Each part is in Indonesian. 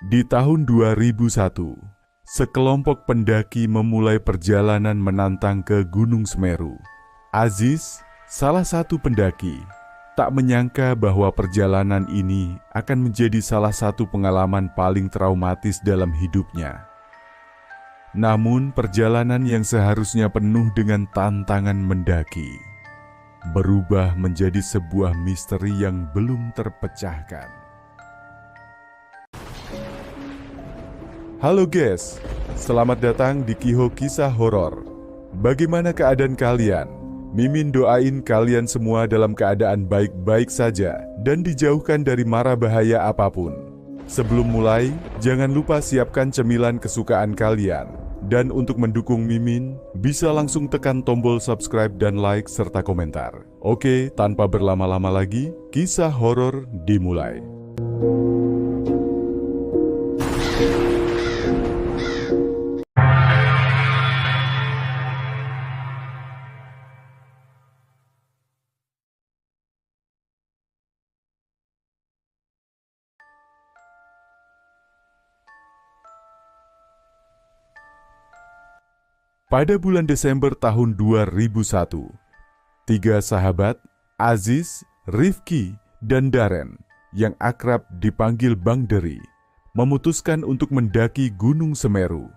Di tahun 2001, sekelompok pendaki memulai perjalanan menantang ke Gunung Semeru. Aziz, salah satu pendaki, tak menyangka bahwa perjalanan ini akan menjadi salah satu pengalaman paling traumatis dalam hidupnya. Namun, perjalanan yang seharusnya penuh dengan tantangan mendaki berubah menjadi sebuah misteri yang belum terpecahkan. Halo guys, selamat datang di Kiho Kisah Horor. Bagaimana keadaan kalian? Mimin doain kalian semua dalam keadaan baik-baik saja dan dijauhkan dari mara bahaya apapun. Sebelum mulai, jangan lupa siapkan cemilan kesukaan kalian. Dan untuk mendukung Mimin, bisa langsung tekan tombol subscribe dan like serta komentar. Oke, tanpa berlama-lama lagi, kisah horor dimulai. Pada bulan Desember tahun 2001, tiga sahabat, Aziz, Rifki, dan Daren, yang akrab dipanggil Bang Deri, memutuskan untuk mendaki Gunung Semeru.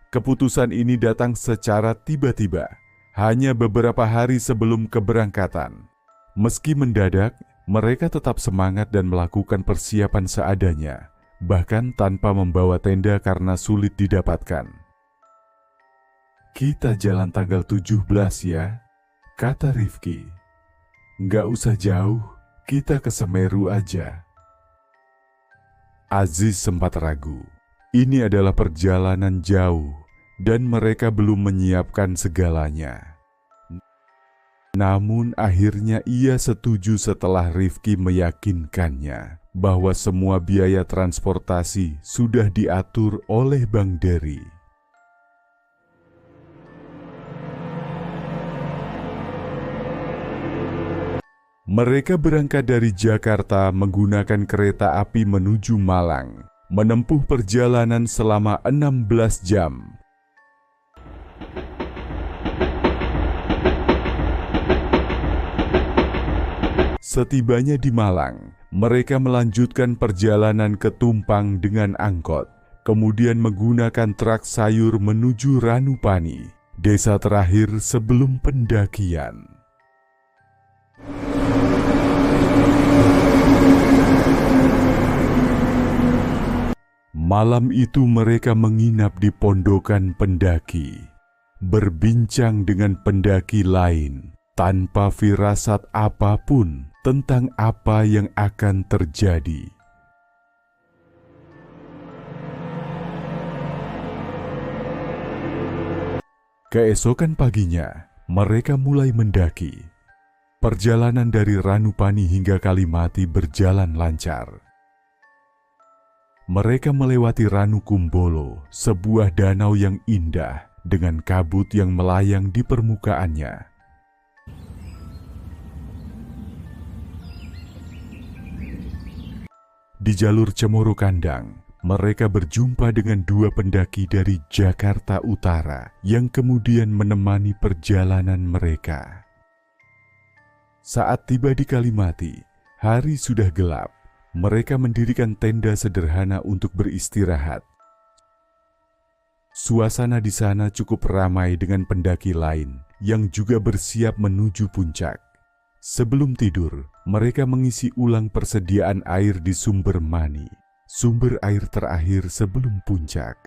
Keputusan ini datang secara tiba-tiba, hanya beberapa hari sebelum keberangkatan. Meski mendadak, mereka tetap semangat dan melakukan persiapan seadanya, bahkan tanpa membawa tenda karena sulit didapatkan. "Kita jalan tanggal 17 ya," kata Rifki. "Nggak usah jauh, kita ke Semeru aja." Aziz sempat ragu. Ini adalah perjalanan jauh dan mereka belum menyiapkan segalanya. Namun akhirnya ia setuju setelah Rifki meyakinkannya bahwa semua biaya transportasi sudah diatur oleh Bang Deri. Mereka berangkat dari Jakarta menggunakan kereta api menuju Malang, menempuh perjalanan selama 16 jam. Setibanya di Malang, mereka melanjutkan perjalanan ke Tumpang dengan angkot, kemudian menggunakan truk sayur menuju Ranupani, desa terakhir sebelum pendakian. Malam itu mereka menginap di pondokan pendaki, berbincang dengan pendaki lain tanpa firasat apapun tentang apa yang akan terjadi. Keesokan paginya, mereka mulai mendaki. Perjalanan dari Ranupani hingga Kalimati berjalan lancar. Mereka melewati Ranukumbolo, sebuah danau yang indah dengan kabut yang melayang di permukaannya. Di jalur Cemoro Kandang, mereka berjumpa dengan dua pendaki dari Jakarta Utara yang kemudian menemani perjalanan mereka. Saat tiba di Kalimati, hari sudah gelap. Mereka mendirikan tenda sederhana untuk beristirahat. Suasana di sana cukup ramai dengan pendaki lain yang juga bersiap menuju puncak. Sebelum tidur, mereka mengisi ulang persediaan air di sumber mani, sumber air terakhir sebelum puncak.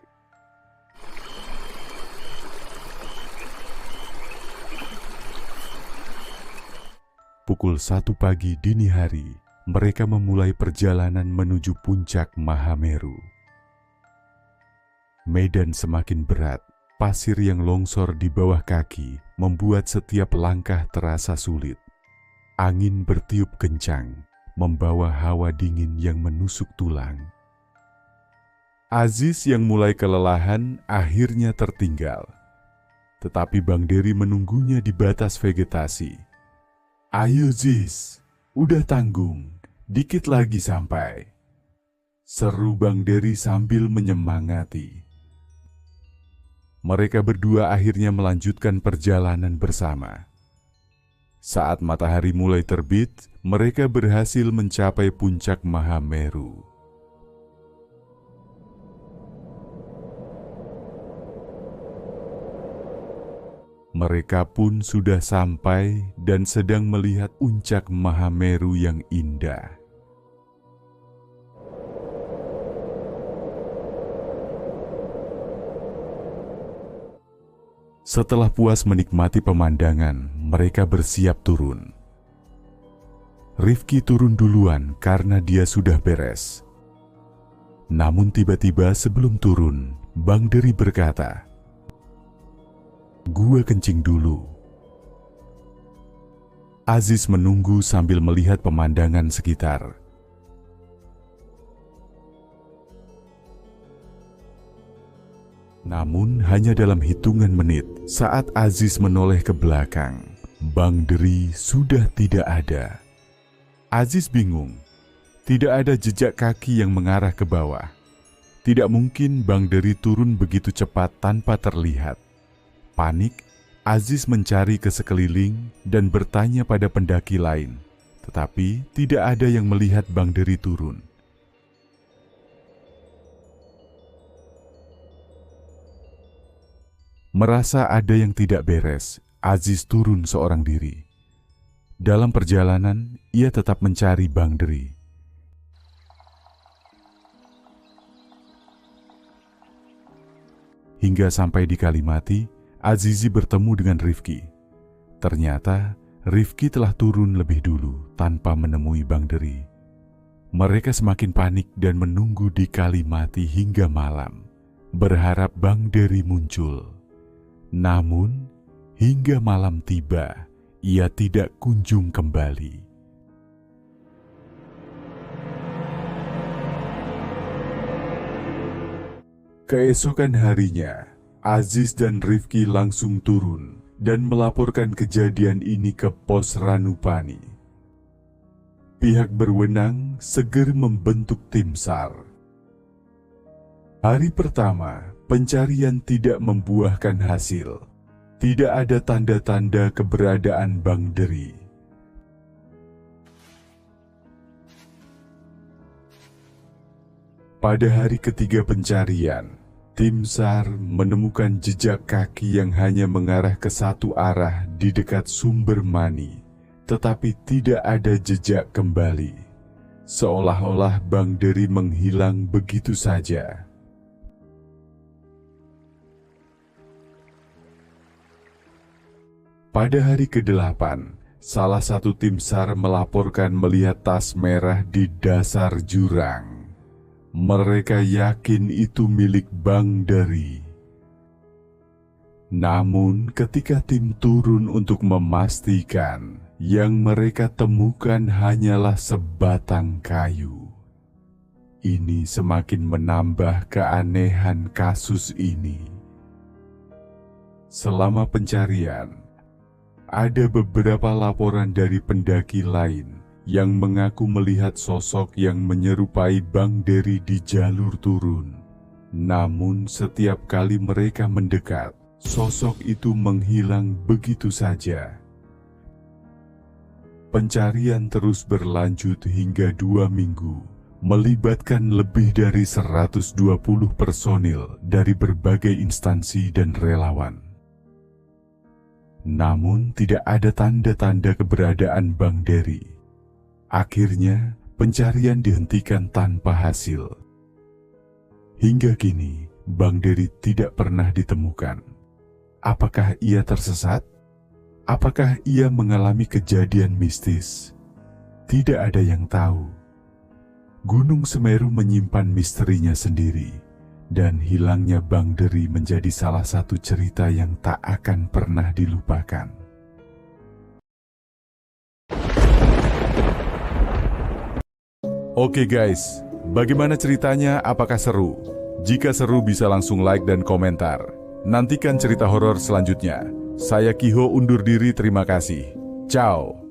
Pukul 1 pagi dini hari, mereka memulai perjalanan menuju puncak Mahameru. Medan semakin berat, pasir yang longsor di bawah kaki membuat setiap langkah terasa sulit. Angin bertiup kencang, membawa hawa dingin yang menusuk tulang. Aziz yang mulai kelelahan akhirnya tertinggal. Tetapi Bang Deri menunggunya di batas vegetasi. "Ayo Ziz, udah tanggung. Dikit lagi sampai." seru Bang Dery sambil menyemangati. Mereka berdua akhirnya melanjutkan perjalanan bersama. Saat matahari mulai terbit, mereka berhasil mencapai puncak Mahameru. Mereka pun sudah sampai dan sedang melihat puncak Mahameru yang indah. Setelah puas menikmati pemandangan, mereka bersiap turun. Rifki turun duluan karena dia sudah beres. Namun tiba-tiba sebelum turun, Bang Dery berkata, "Gua kencing dulu." Aziz menunggu sambil melihat pemandangan sekitar. Namun hanya dalam hitungan menit saat Aziz menoleh ke belakang, Bang Dery sudah tidak ada. Aziz bingung, tidak ada jejak kaki yang mengarah ke bawah. Tidak mungkin Bang Dery turun begitu cepat tanpa terlihat. Panik, Aziz mencari ke sekeliling dan bertanya pada pendaki lain, tetapi tidak ada yang melihat Bang Dery turun. Merasa ada yang tidak beres, Aziz turun seorang diri. Dalam perjalanan, ia tetap mencari Bang Dery. Hingga sampai di Kalimati, Azizi bertemu dengan Rifki. Ternyata, Rifki telah turun lebih dulu tanpa menemui Bang Dery. Mereka semakin panik dan menunggu di Kalimati hingga malam, berharap Bang Dery muncul. Namun, hingga malam tiba, ia tidak kunjung kembali. Keesokan harinya, Aziz dan Rifki langsung turun dan melaporkan kejadian ini ke Pos Ranupani. Pihak berwenang segera membentuk tim SAR. Hari pertama, pencarian tidak membuahkan hasil. Tidak ada tanda-tanda keberadaan Bang Dery. Pada hari ketiga pencarian, tim SAR menemukan jejak kaki yang hanya mengarah ke satu arah di dekat sumber mani, tetapi tidak ada jejak kembali. Seolah-olah Bang Dery menghilang begitu saja. Pada hari ke-8, salah satu tim SAR melaporkan melihat tas merah di dasar jurang. Mereka yakin itu milik Bang Dery. Namun ketika tim turun untuk memastikan, yang mereka temukan hanyalah sebatang kayu. Ini semakin menambah keanehan kasus ini. Selama pencarian, ada beberapa laporan dari pendaki lain yang mengaku melihat sosok yang menyerupai Bang Dery di jalur turun. Namun setiap kali mereka mendekat, sosok itu menghilang begitu saja. Pencarian terus berlanjut hingga 2 minggu, melibatkan lebih dari 120 personil dari berbagai instansi dan relawan. Namun tidak ada tanda-tanda keberadaan Bang Dery. Akhirnya pencarian dihentikan tanpa hasil. Hingga kini Bang Dery tidak pernah ditemukan. Apakah ia tersesat? Apakah ia mengalami kejadian mistis? Tidak ada yang tahu. Gunung Semeru menyimpan misterinya sendiri. Dan hilangnya Bang Dery menjadi salah satu cerita yang tak akan pernah dilupakan. Oke guys, bagaimana ceritanya? Apakah seru? Jika seru bisa langsung like dan komentar. Nantikan cerita horor selanjutnya. Saya Kiho undur diri, terima kasih. Ciao.